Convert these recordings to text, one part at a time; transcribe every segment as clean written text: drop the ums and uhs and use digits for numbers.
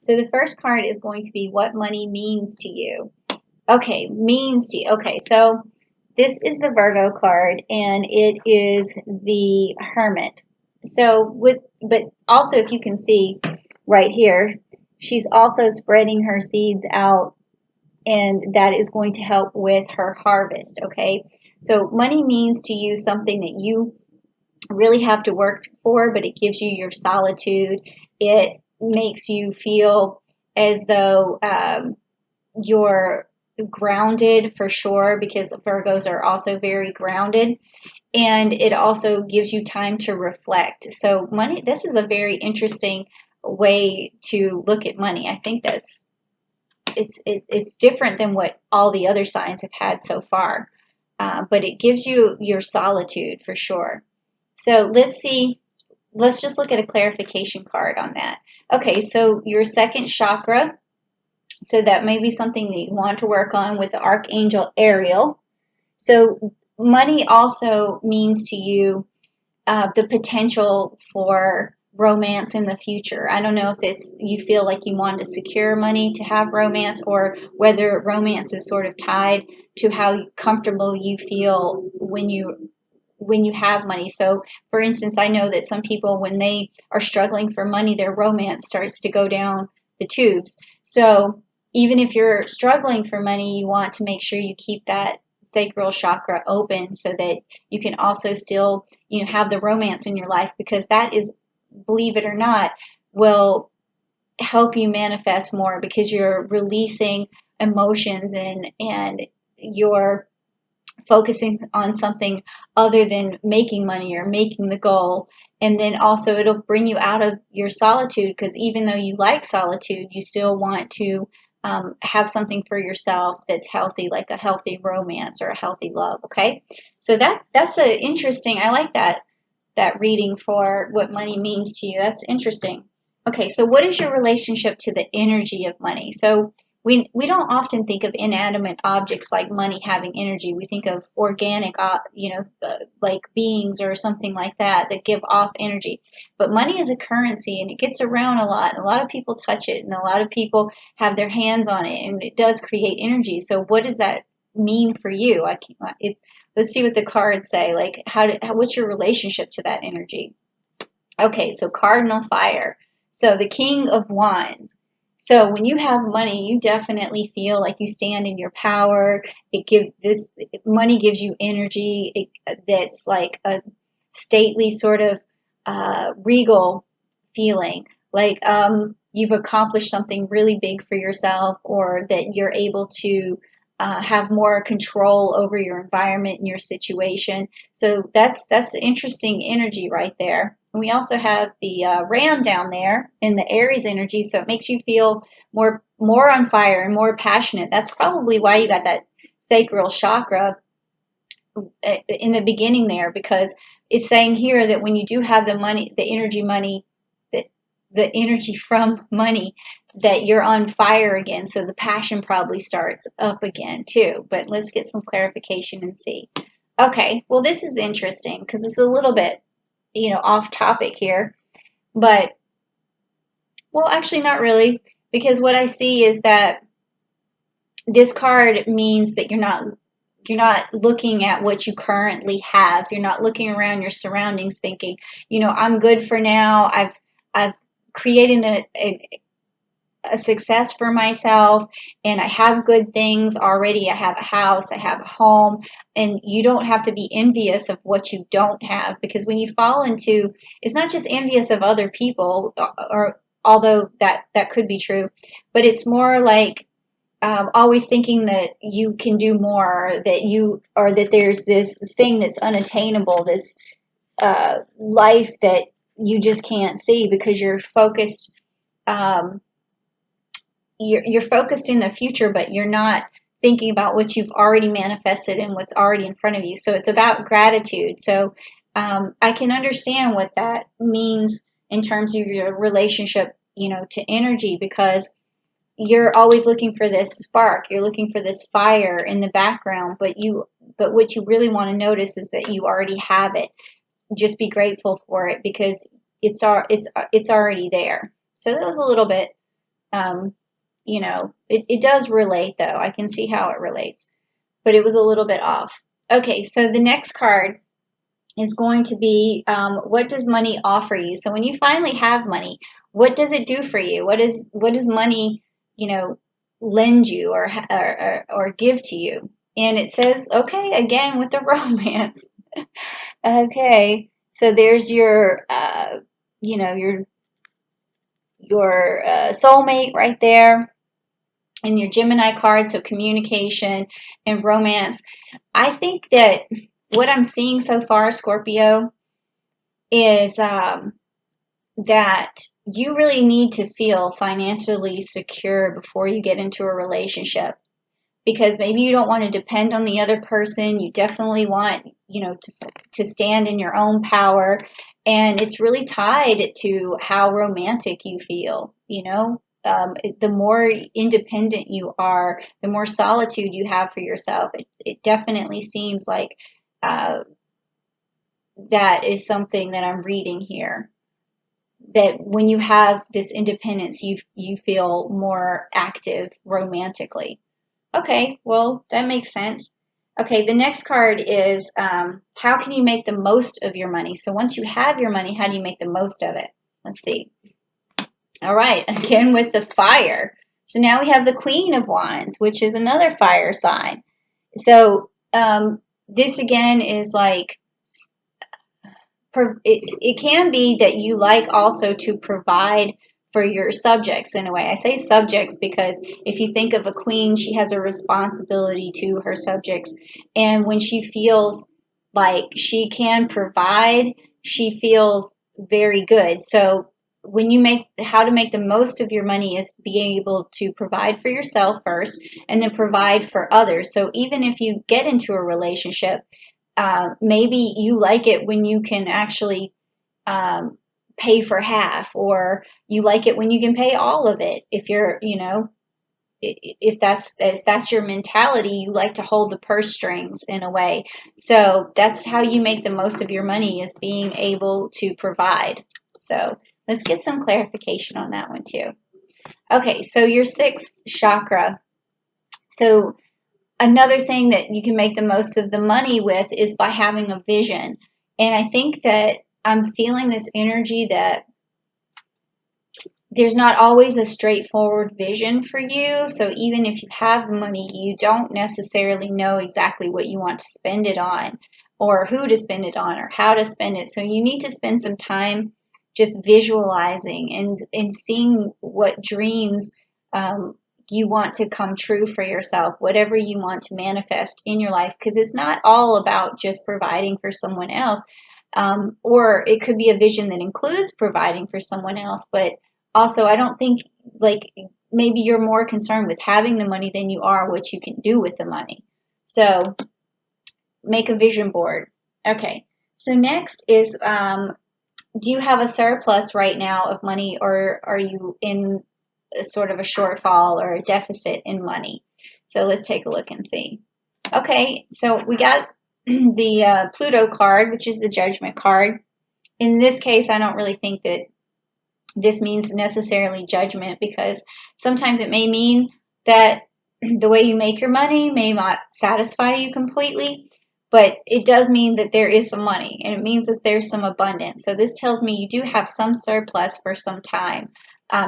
So the first card is going to be what money means to you. Okay, means to you. Okay, so this is the Virgo card, and it is the Hermit. So but also if you can see right here, she's also spreading her seeds out, and that is going to help with her harvest. Okay, so money means to you something that you really have to work for, but it gives you your solitude. It makes you feel as though you're grounded for sure, because Virgos are also very grounded. And it also gives you time to reflect. So money, this is a very interesting way to look at money. I think it's different than what all the other signs have had so far. But it gives you your solitude for sure. So let's see. Let's just look at a clarification card on that. Okay, so your second chakra. So that may be something that you want to work on with the Archangel Ariel. So money also means to you the potential for romance in the future. I don't know if it's you feel like you want to secure money to have romance, or whether romance is sort of tied to how comfortable you feel when you have money. So, for instance, I know that some people, when they are struggling for money, their romance starts to go down the tubes. So, even if you're struggling for money, you want to make sure you keep that sacral chakra open so that you can also still, have the romance in your life, because that is, believe it or not, will help you manifest more, because you're releasing emotions, and you're focusing on something other than making money or making the goal. And then also it'll bring you out of your solitude, because even though you like solitude, you still want to have something for yourself that's healthy, like a healthy romance or a healthy love. Okay, so that's a interesting. I like that reading for what money means to you. That's interesting. Okay, so what is your relationship to the energy of money? So we don't often think of inanimate objects like money having energy. We think of organic, like beings or something like that give off energy. But money is a currency, and it gets around a lot. And a lot of people touch it, and a lot of people have their hands on it, and it does create energy. So what does that mean for you? Let's see what the cards say. Like what's your relationship to that energy? Okay, so cardinal fire. So the King of Wands. So when you have money, you definitely feel like you stand in your power. Money gives you energy. That's like a stately sort of regal feeling. Like you've accomplished something really big for yourself, or that you're able to have more control over your environment and your situation. So that's interesting energy right there. And we also have the Ram down there in the Aries energy, so it makes you feel more on fire and more passionate. That's probably why you got that sacral chakra in the beginning there, because it's saying here that when you do have the money, the energy from money, that you're on fire again. So the passion probably starts up again too. But let's get some clarification and see. Okay, well, this is interesting because it's a little bit, off topic here. But, well, actually, not really, because what I see is that this card means that you're not looking at what you currently have. You're not looking around your surroundings thinking, I'm good for now. I've created a success for myself, and I have good things already. I have a house, I have a home, and you don't have to be envious of what you don't have, because when you fall into, it's not just envious of other people, or although that could be true, but it's more like always thinking that you can do more, or that there's this thing that's unattainable, this life that you just can't see, because you're focused. You're focused in the future, but you're not thinking about what you've already manifested and what's already in front of you. So it's about gratitude. So I can understand what that means in terms of your relationship, to energy, because you're always looking for this spark. You're looking for this fire in the background, but what you really want to notice is that you already have it. Just be grateful for it, because it's already there. So that was a little bit You know, it does relate though. I can see how it relates, but it was a little bit off. Okay, so the next card is going to be what does money offer you? So when you finally have money, what does it do for you? What does money, you know, lend you or give to you? And it says, okay, again with the romance. Okay, so there's your, you know, your soulmate right there, and your Gemini card, so communication and romance. I think that what I'm seeing so far, Scorpio, is that you really need to feel financially secure before you get into a relationship, because maybe you don't want to depend on the other person. You definitely want, you know, to stand in your own power, and it's really tied to how romantic you feel. You know, the more independent you are, the more solitude you have for yourself. It definitely seems like uh, that is something that I'm reading here, that when you have this independence, you feel more active romantically. Okay, well, that makes sense. Okay, the next card is how can you make the most of your money? So once you have your money, how do you make the most of it? Let's see. All right, again with the fire. So now we have the Queen of Wands, which is another fire sign. So this again is like it can be that you like also to provide for your subjects in a way. I say subjects because if you think of a queen, she has a responsibility to her subjects. And when she feels like she can provide, she feels very good. So when you make how to make the most of your money is being able to provide for yourself first and then provide for others. So even if you get into a relationship, maybe you like it when you can actually pay for half, or you like it when you can pay all of it. If you're, you know, if that's your mentality, you like to hold the purse strings in a way. So that's how you make the most of your money, is being able to provide. So let's get some clarification on that one too. Okay, so your sixth chakra. So another thing that you can make the most of the money with is by having a vision. And I think that I'm feeling this energy that there's not always a straightforward vision for you. So even if you have money, you don't necessarily know exactly what you want to spend it on, or who to spend it on, or how to spend it. So you need to spend some time just visualizing and seeing what dreams you want to come true for yourself, whatever you want to manifest in your life, because it's not all about just providing for someone else. Or it could be a vision that includes providing for someone else, but also I don't think, like, maybe you're more concerned with having the money than you are what you can do with the money. So make a vision board. Okay, so next is do you have a surplus right now of money, or are you in a sort of a shortfall or a deficit in money? So let's take a look and see. Okay, so we got the Pluto card, which is the Judgment card. In this case, I don't really think that this means necessarily judgment, because sometimes it may mean that the way you make your money may not satisfy you completely, but it does mean that there is some money, and it means that there's some abundance. So this tells me you do have some surplus for some time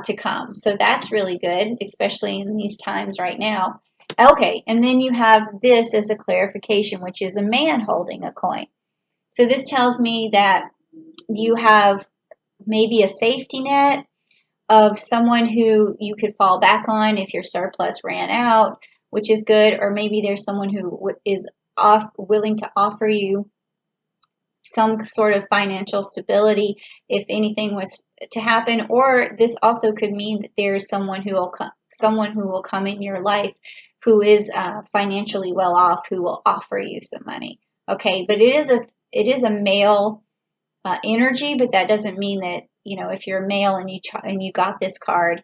to come. So that's really good, especially in these times right now. Okay, and then you have this as a clarification, which is a man holding a coin. So this tells me that you have maybe a safety net of someone who you could fall back on if your surplus ran out, which is good. Or maybe there's someone who is willing to offer you some sort of financial stability if anything was to happen. Or this also could mean that there's someone who will come in your life who is financially well off, who will offer you some money. Okay, but it is a male energy, but that doesn't mean that, you know, if you're a male and you got this card,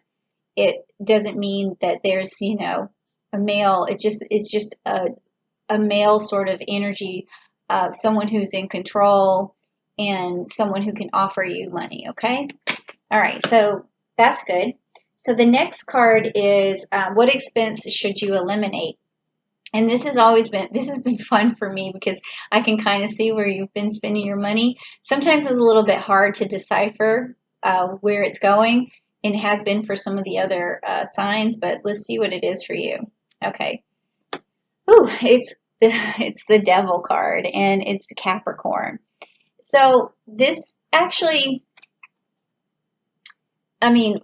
it doesn't mean that there's, you know, a male. It's just a male sort of energy of someone who's in control and someone who can offer you money. Okay, all right, so that's good. So the next card is what expense should you eliminate? And this has been fun for me because I can kind of see where you've been spending your money. Sometimes it's a little bit hard to decipher where it's going, and it has been for some of the other signs, but let's see what it is for you. Okay. Ooh, it's the Devil card, and it's Capricorn. So this actually, I mean,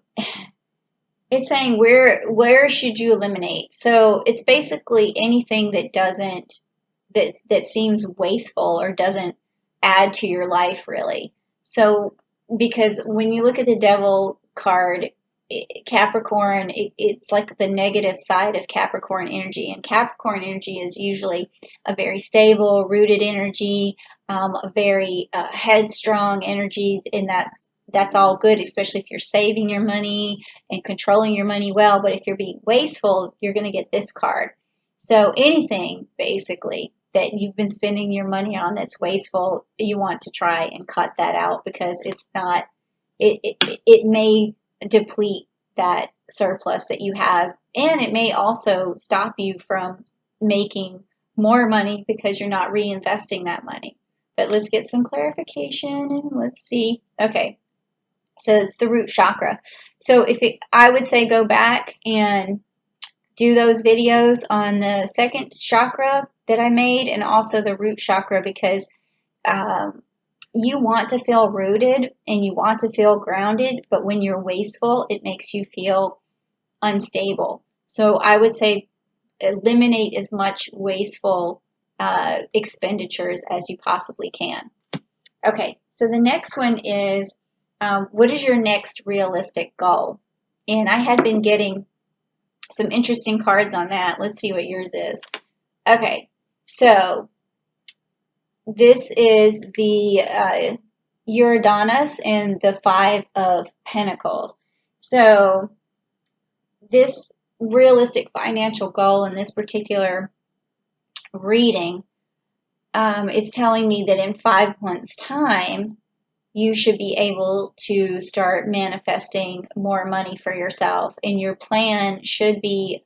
it's saying where should you eliminate? So it's basically anything that seems wasteful or doesn't add to your life really. So because when you look at the Devil card, Capricorn, it's like the negative side of Capricorn energy, and Capricorn energy is usually a very stable, rooted energy, a very headstrong energy, and that's all good, especially if you're saving your money and controlling your money well. But if you're being wasteful, you're going to get this card. So anything basically that you've been spending your money on that's wasteful, you want to try and cut that out because it's not. It may deplete that surplus that you have, and it may also stop you from making more money because you're not reinvesting that money. But let's get some clarification and let's see. Okay, so it's the root chakra. So I would say go back and do those videos on the second chakra that I made and also the root chakra because um, you want to feel rooted and you want to feel grounded, but when you're wasteful, it makes you feel unstable. So I would say eliminate as much wasteful expenditures as you possibly can. Okay, so the next one is what is your next realistic goal? And I had been getting some interesting cards on that. Let's see what yours is. Okay, so this is the Uranus and the Five of Pentacles. So this realistic financial goal in this particular reading is telling me that in 5 months' time, you should be able to start manifesting more money for yourself. And your plan should be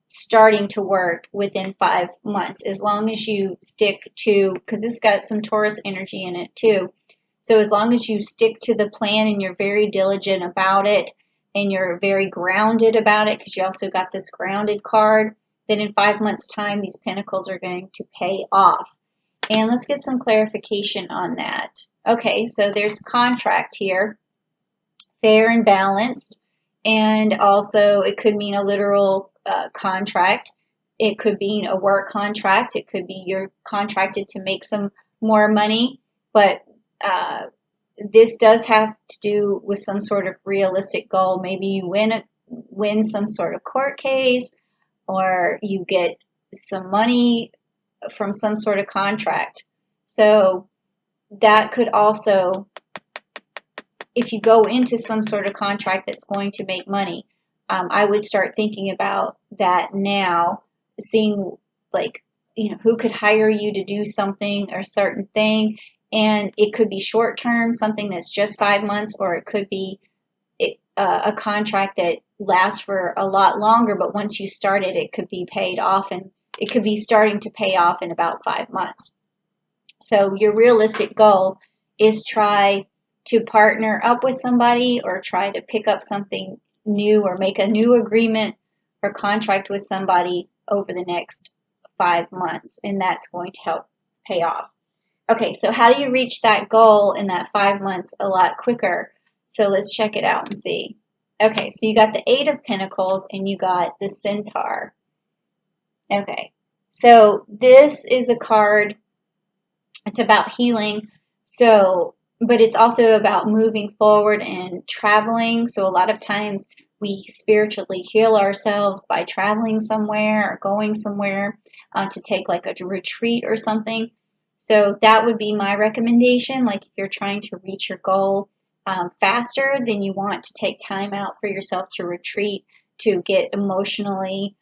starting to work within 5 months, as long as you stick to, because it's got some Taurus energy in it too. So as long as you stick to the plan and you're very diligent about it and you're very grounded about it, because you also got this grounded card, then in 5 months' time, these pentacles are going to pay off. And let's get some clarification on that. Okay, so there's contract here, fair and balanced, and also it could mean a literal contract. It could mean a work contract. It could be you're contracted to make some more money, but this does have to do with some sort of realistic goal. Maybe you win some sort of court case, or you get some money from some sort of contract. So that could also, if you go into some sort of contract that's going to make money, I would start thinking about that now, seeing like, who could hire you to do something or a certain thing. And it could be short term, something that's just 5 months, or it could be a contract that lasts for a lot longer, but once you start it, it could be paid off, and it could be starting to pay off in about 5 months. So your realistic goal is try to partner up with somebody or try to pick up something new or make a new agreement or contract with somebody over the next 5 months, and that's going to help pay off. Okay, so how do you reach that goal in that 5 months a lot quicker? So let's check it out and see. Okay, so you got the Eight of Pentacles and you got the Centaur. Okay, so this is a card, it's about healing, but it's also about moving forward and traveling. So a lot of times we spiritually heal ourselves by traveling somewhere or going somewhere to take like a retreat or something. So that would be my recommendation. Like if you're trying to reach your goal faster, then you want to take time out for yourself to retreat, to get emotionally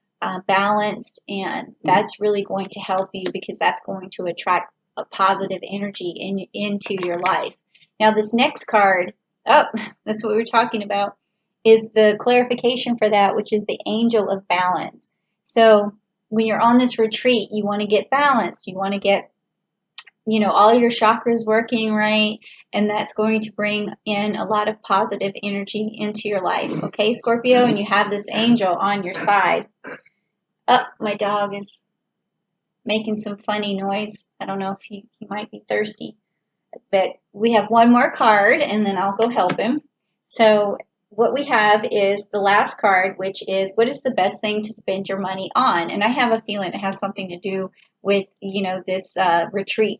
balanced, and that's really going to help you because that's going to attract a positive energy into your life. Now this next card, oh, that's what we were talking about. is the clarification for that, which is the angel of balance. So when you're on this retreat, you want to get balanced. You want to get, all your chakras working right, and that's going to bring in a lot of positive energy into your life. Okay, Scorpio, and you have this angel on your side. Oh, my dog is making some funny noise. I don't know if he might be thirsty. But we have one more card, and then I'll go help him. So what we have is the last card, which is, what is the best thing to spend your money on? And I have a feeling it has something to do with, this retreat.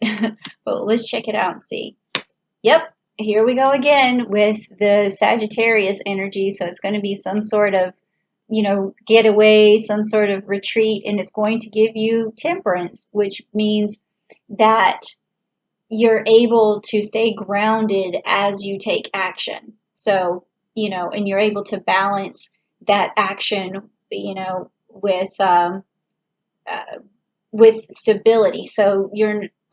But let's check it out and see. Yep, here we go again with the Sagittarius energy. So it's going to be some sort of, getaway, some sort of retreat, and it's going to give you temperance, which means that you're able to stay grounded as you take action. So, and you're able to balance that action, with stability. So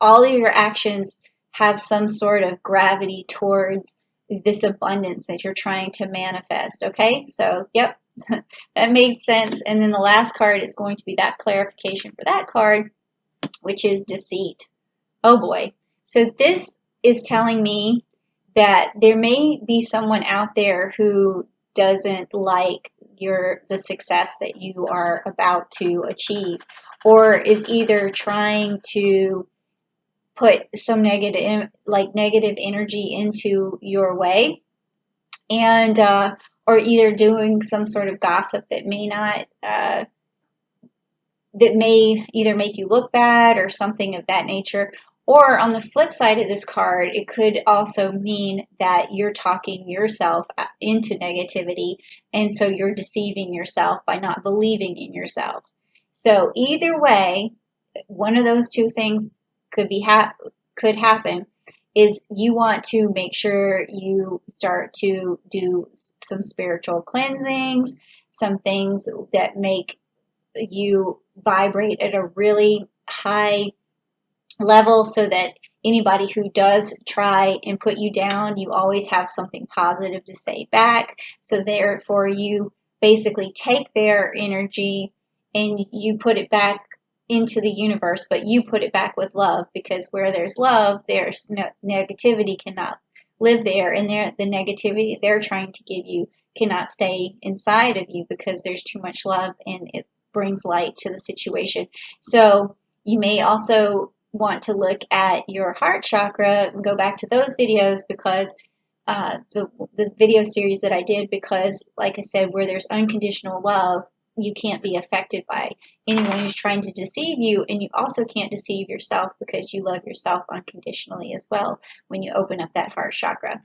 all of your actions have some sort of gravity towards this abundance that you're trying to manifest. Okay, so yep, that made sense. And then the last card is going to be that clarification for that card, which is deceit. Oh boy. So this is telling me that there may be someone out there who doesn't like the success that you are about to achieve, or is either trying to put some negative energy into your way, and or either doing some sort of gossip that may either make you look bad or something of that nature. Or on the flip side of this card, it could also mean that you're talking yourself into negativity, and so you're deceiving yourself by not believing in yourself. So either way, one of those two things could happen. Is you want to make sure you start to do some spiritual cleansings, some things that make you vibrate at a really high level, so that anybody who does try and put you down, you always have something positive to say back. So therefore you basically take their energy and you put it back into the universe, but you put it back with love, because where there's love, there's negativity cannot live there, and the negativity they're trying to give you cannot stay inside of you, because there's too much love and it brings light to the situation. So you may also want to look at your heart chakra and go back to those videos, because the video series that I did, because like I said, where there's unconditional love, you can't be affected by anyone who's trying to deceive you, and you also can't deceive yourself, because you love yourself unconditionally as well when you open up that heart chakra.